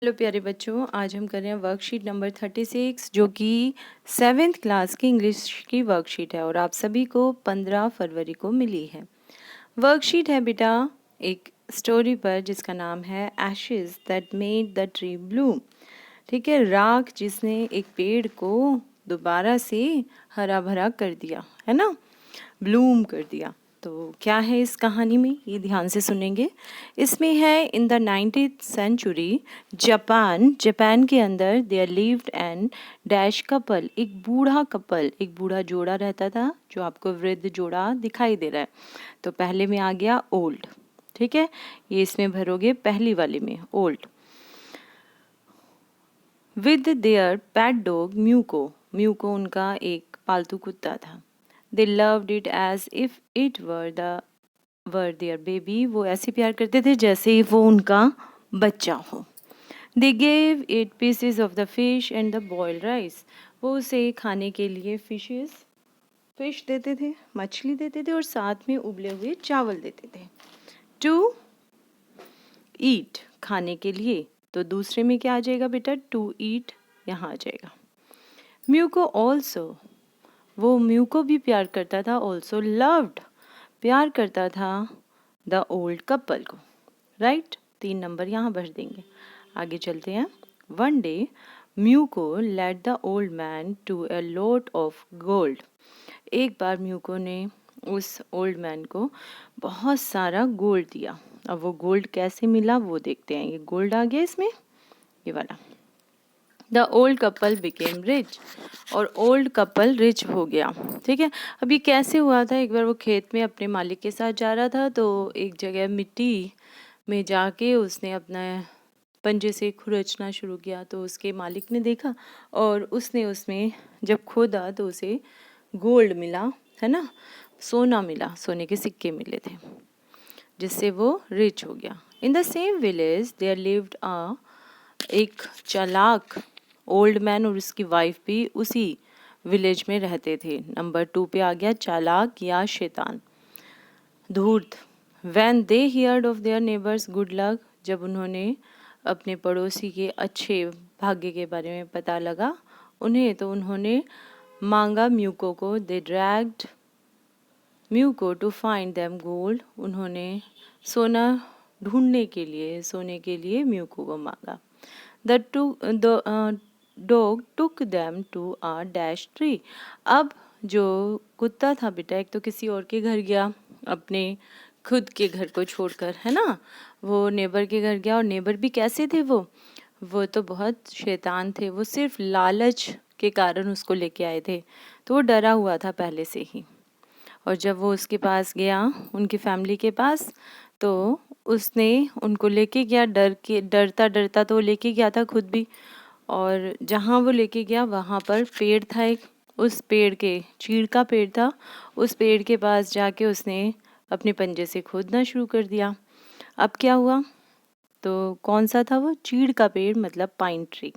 Hello प्यारे बच्चों, आज हम कर रहे हैं वर्कशीट नंबर 36 जो कि 7th क्लास की इंग्लिश की वर्कशीट है और आप सभी को 15 फरवरी को मिली है। वर्कशीट है बेटा एक स्टोरी पर जिसका नाम है ashes that made the tree Bloom. ठीक है, राख जिसने एक पेड़ को दोबारा से हरा भरा कर दिया, है ना, ब्लूम कर दिया। तो क्या है इस कहानी में, ये ध्यान से सुनेंगे। इसमें है in the 19th century Japan के अंदर there lived an dash couple, एक बूढ़ा जोड़ा रहता था, जो आपको वृद्ध जोड़ा दिखाई दे रहा है। तो पहले में आ गया ओल्ड, ठीक है, ये इसमें भरोगे पहली वाले में old. With their pet dog Muko उनका एक पालतू कुत्ता था। They loved it as if it were their baby, वो ऐसे प्यार करते थे जैसे वो उनका बच्चा हो। They gave it pieces of the fish and the boiled rice, वो उसे खाने के लिए फिश देते थे, मछली देते थे और साथ में उबले हुए चावल देते थे। टू ईट, खाने के लिए, तो दूसरे में क्या आ जाएगा बेटा, टू ईट यहाँ आ जाएगा। म्यूको ऑल्सो, वो म्यूको भी प्यार करता था, ऑल्सो लव्ड, प्यार करता था द ओल्ड कपल को, राइट। 3 नंबर यहाँ भर देंगे। आगे चलते हैं। One day Muko led the old man to a lot of gold, एक बार म्यूको ने उस ओल्ड मैन को बहुत सारा गोल्ड दिया। अब वो गोल्ड कैसे मिला वो देखते हैं। ये गोल्ड आ गया इसमें, ये वाला। The old couple became rich, और ओल्ड कपल रिच हो गया। ठीक है, अब ये कैसे हुआ था, एक बार वो खेत में अपने मालिक के साथ जा रहा था, तो एक जगह मिट्टी में जाके उसने अपना पंजे से खुरचना शुरू किया। तो उसके मालिक ने देखा और उसने उसमें जब खोदा तो उसे गोल्ड मिला, है ना, सोना मिला, सोने के सिक्के मिले थे, जिससे वो रिच हो गया। In the same village there lived एक चालाक ओल्ड मैन और उसकी वाइफ भी उसी विलेज में रहते थे। नंबर 2 पे आ गया चालाक या शैतान, धूर्त। When they heard of their neighbours good luck, जब उन्होंने अपने पड़ोसी के अच्छे भाग्य के बारे में पता लगा उन्हें, तो उन्होंने मांगा म्यूको को। They dragged Muko to find them gold, उन्होंने सोना ढूंढने के लिए, सोने के लिए म्यूको को मांगा। The dog took them to a dash tree, अब जो कुत्ता था बेटा, एक तो किसी और के घर गया, अपने खुद के घर को छोड़कर, है ना, वो नेबर के घर गया। और नेबर भी कैसे थे, वो तो बहुत शैतान थे, वो सिर्फ लालच के कारण उसको लेके आए थे, तो वो डरा हुआ था पहले से ही। और जब वो उसके पास गया, उनकी फैमिली के पास, तो उसने उनको लेके गया, डरता डरता तो वो लेके गया था खुद भी। और जहाँ वो लेके गया वहाँ पर पेड़ था एक, उस पेड़ के, चीड़ का पेड़ था, उस पेड़ के पास जाके उसने अपने पंजे से खोदना शुरू कर दिया। अब क्या हुआ, तो कौन सा था वो, चीड़ का पेड़, मतलब पाइन ट्री।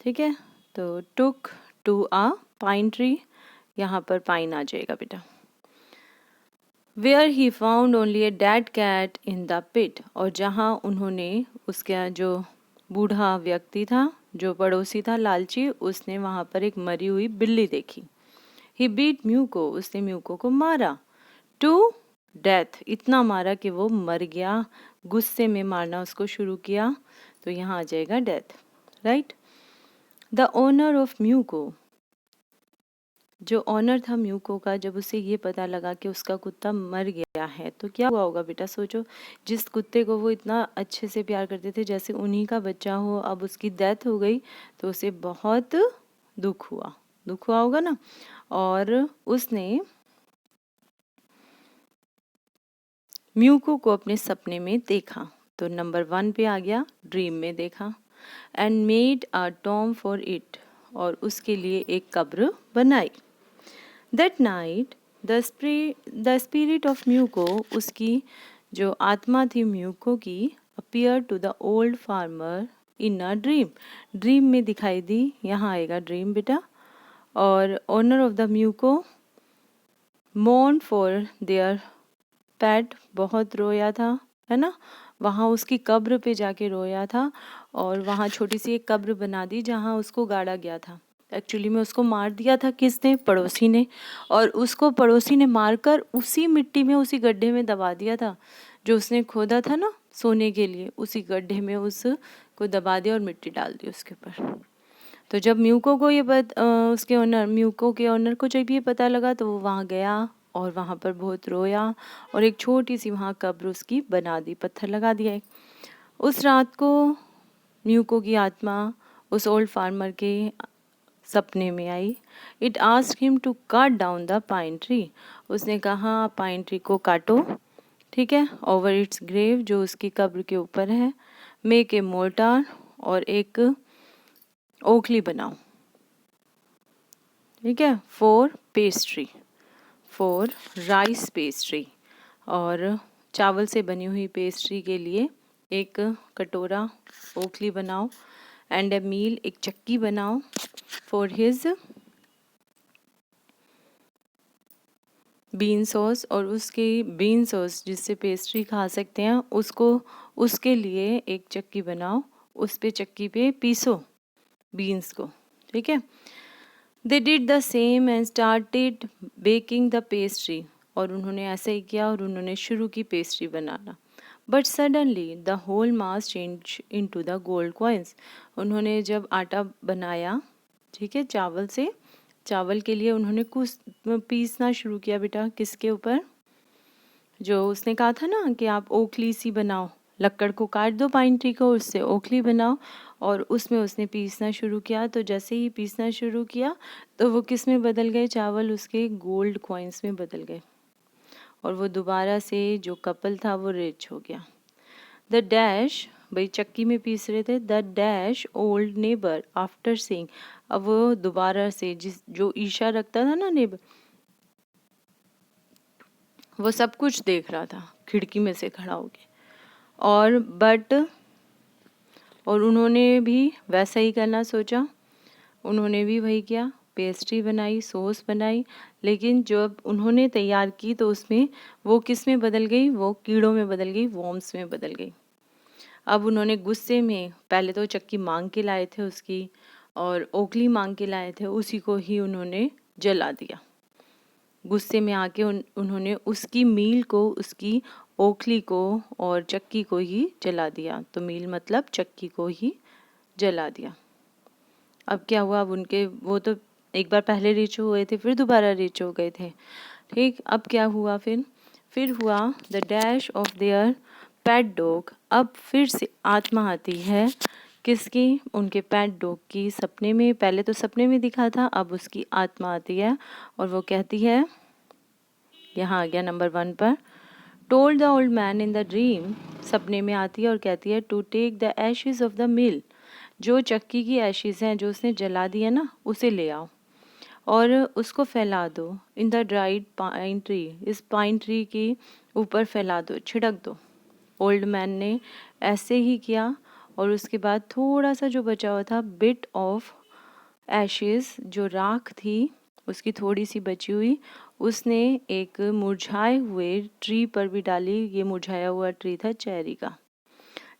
ठीक है, तो took to a pine tree, यहाँ पर पाइन आ जाएगा बेटा। Where he found only a dead cat in the pit, और जहाँ उन्होंने, उसका जो बूढ़ा व्यक्ति था, जो पड़ोसी था लालची, उसने वहाँ पर एक मरी हुई बिल्ली देखी। ही बीट म्यूको, उसने म्यूको को मारा। टू डेथ, इतना मारा कि वो मर गया, गुस्से में मारना उसको शुरू किया, तो यहाँ आ जाएगा death, right. The owner of muco, जो ऑनर था म्यूको का, जब उसे ये पता लगा कि उसका कुत्ता मर गया है, तो क्या हुआ होगा बेटा, सोचो। जिस कुत्ते को वो इतना अच्छे से प्यार करते थे, जैसे उन्हीं का बच्चा हो, अब उसकी डेथ हो गई, तो उसे बहुत दुख हुआ होगा ना। और उसने म्यूको को अपने सपने में देखा, तो नंबर 1 पे आ गया, ड्रीम में देखा। And made a tomb for it, और उसके लिए एक कब्र बनाई। That night the spirit of Muko, उसकी जो आत्मा थी म्यूको की, appear to the old farmer in a dream में दिखाई दी, यहाँ आएगा ड्रीम बेटा। और owner of the Muko mourn for their pet, बहुत रोया था, है ना, वहाँ उसकी कब्र पे जाके रोया था और वहाँ छोटी सी एक कब्र बना दी जहाँ उसको गाड़ा गया था। एक्चुअली में उसको मार दिया था किसने? पड़ोसी ने। और उसको पड़ोसी ने मारकर उसी मिट्टी में, उसी गड्ढे में दबा दिया था जो उसने खोदा था ना सोने के लिए, उसी गड्ढे में उसको दबा दिया और मिट्टी डाल दी उसके ऊपर। तो जब म्यूको को ये उसके ओनर, म्यूको के ओनर को जब ये पता लगा तो वो वहाँ गया और वहाँ पर बहुत रोया और एक छोटी सी वहाँ कब्र उसकी बना दी, पत्थर लगा दिया एक। उस रात को म्यूको की आत्मा उस ओल्ड फार्मर के सपने में आई। It asked him to cut down the pine tree. उसने कहा पाइन ट्री को काटो, ठीक है, ओवर इट्स ग्रेव, जो उसकी कब्र के ऊपर है। मेक ए मोर्टार, और एक ओखली बनाओ, ठीक है, for pastry, for rice pastry, और चावल से बनी हुई पेस्ट्री के लिए एक कटोरा, ओखली बनाओ। एंड ए मील, एक चक्की बनाओ, फॉर हिज बीन सॉस, और उसकी बीन सॉस जिससे पेस्ट्री खा सकते हैं उसको, उसके लिए एक चक्की बनाओ, उस पे चक्की पे पीसो बीन्स को, ठीक है। They did the same and started baking the pastry, और उन्होंने ऐसा ही किया और उन्होंने शुरू की पेस्ट्री बनाना। But suddenly the whole mass change into the gold coins. उन्होंने जब आटा बनाया, ठीक है, चावल से, चावल के लिए उन्होंने कुछ पीसना शुरू किया बेटा, किसके ऊपर? जो उसने कहा था ना कि आप ओखली सी बनाओ, लक्कड़ को काट दो पाइन ट्री को, उससे ओखली बनाओ, और उसमें उसने पीसना शुरू किया। तो जैसे ही पीसना शुरू किया तो वो किस में बदल गए? चावल उसके गोल्ड कॉइन्स में बदल गए, और वो दोबारा से जो कपल था वो रिच हो गया। द डैश, भाई चक्की में पीस रहे थे, the dash old neighbour after seeing. अब वो दोबारा से जो ईशा रखता था ना नेबर, वो सब कुछ देख रहा था खिड़की में से खड़ा होके, और उन्होंने भी वैसा ही करना सोचा। उन्होंने भी वही किया, पेस्ट्री बनाई, सॉस बनाई, लेकिन जब उन्होंने तैयार की तो उसमें वो किस में बदल गई? वो कीड़ों में बदल गई, वॉर्म्स में बदल गई। अब उन्होंने गुस्से में, पहले तो चक्की मांग के लाए थे उसकी, और ओखली मांग के लाए थे, उसी को ही उन्होंने जला दिया। गुस्से में आके उन्होंने उसकी मील को, उसकी ओखली को और चक्की को ही जला दिया। तो मील मतलब चक्की को ही जला दिया। अब क्या हुआ? अब उनके, वो तो एक बार पहले रिच हुए थे, फिर दोबारा रिच हो गए थे, ठीक। अब क्या हुआ? फिर हुआ the dash of their pet dog. अब फिर से आत्मा आती है, किसकी? उनके पेट डॉग की। सपने में, पहले तो सपने में दिखा था, अब उसकी आत्मा आती है और वो कहती है, यहाँ आ गया नंबर 1 पर, told the old man in the dream. सपने में आती है और कहती है, to take the ashes of the mill, जो चक्की की एशेज हैं जो उसने जला दिया ना, उसे ले आओ और उसको फैला दो in the dried pine tree, इस पाइन ट्री के ऊपर फैला दो, छिड़क दो। ओल्ड मैन ने ऐसे ही किया, और उसके बाद थोड़ा सा जो बचा हुआ था, बिट ऑफ एशेज, जो राख थी उसकी थोड़ी सी बची हुई, उसने एक मुरझाए हुए ट्री पर भी डाली। ये मुरझाया हुआ ट्री था चेरी का।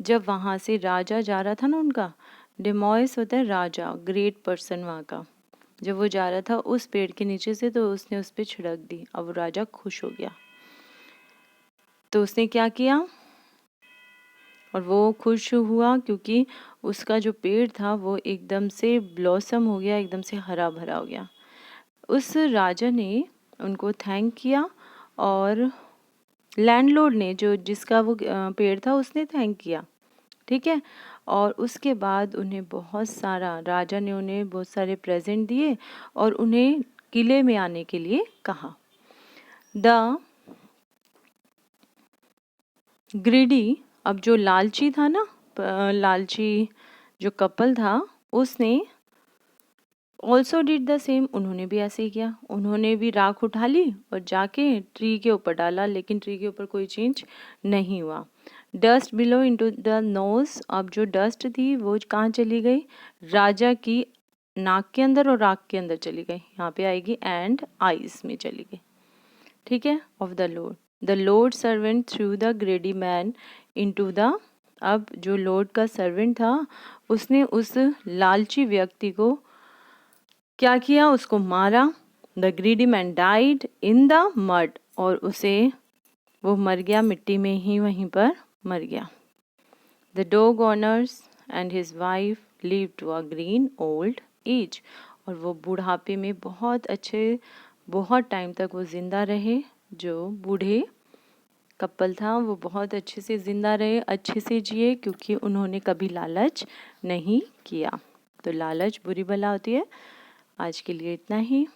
जब वहाँ से राजा जा रहा था ना, उनका डेमोइस होता है राजा, ग्रेट पर्सन वहाँ का, जब वो जा रहा था उस पेड़ के नीचे से, तो उसने उस पर छिड़क दी। अब राजा खुश हो गया, तो उसने क्या किया, और वो खुश हुआ क्योंकि उसका जो पेड़ था वो एकदम से ब्लॉसम हो गया, एकदम से हरा भरा हो गया। उस राजा ने उनको थैंक किया, और लैंडलॉर्ड ने, जो जिसका वो पेड़ था, उसने थैंक किया, ठीक है। और उसके बाद उन्हें बहुत सारा, राजा ने उन्हें बहुत सारे प्रेजेंट दिए और उन्हें किले में आने के लिए कहा। द ग्रीडी, अब जो लालची था ना, लालची जो कपल था, उसने ऑल्सो डिड द सेम, उन्होंने भी ऐसे ही किया। उन्होंने भी राख उठा ली और जाके ट्री के ऊपर डाला, लेकिन ट्री के ऊपर कोई चेंज नहीं हुआ। Dust below into the nose, अब जो डस्ट थी वो कहाँ चली गई? राजा की नाक के अंदर और राख के अंदर चली गई, यहाँ पे आएगी, एंड आईज में चली गई, ठीक है, of the Lord. The Lord servant through the ग्रेडी man into the, अब जो लॉर्ड का सर्वेंट था उसने उस लालची व्यक्ति को क्या किया, उसको मारा। The greedy man died in the mud, और वो मर गया, मिट्टी में ही वहीं पर मर गया। The dog owners and his wife live to a green old age, और वो बुढ़ापे में बहुत टाइम तक वो जिंदा रहे। जो बूढ़े कपल था वो बहुत अच्छे से जिंदा रहे, अच्छे से जिए, क्योंकि उन्होंने कभी लालच नहीं किया। तो लालच बुरी बला होती है। आज के लिए इतना ही।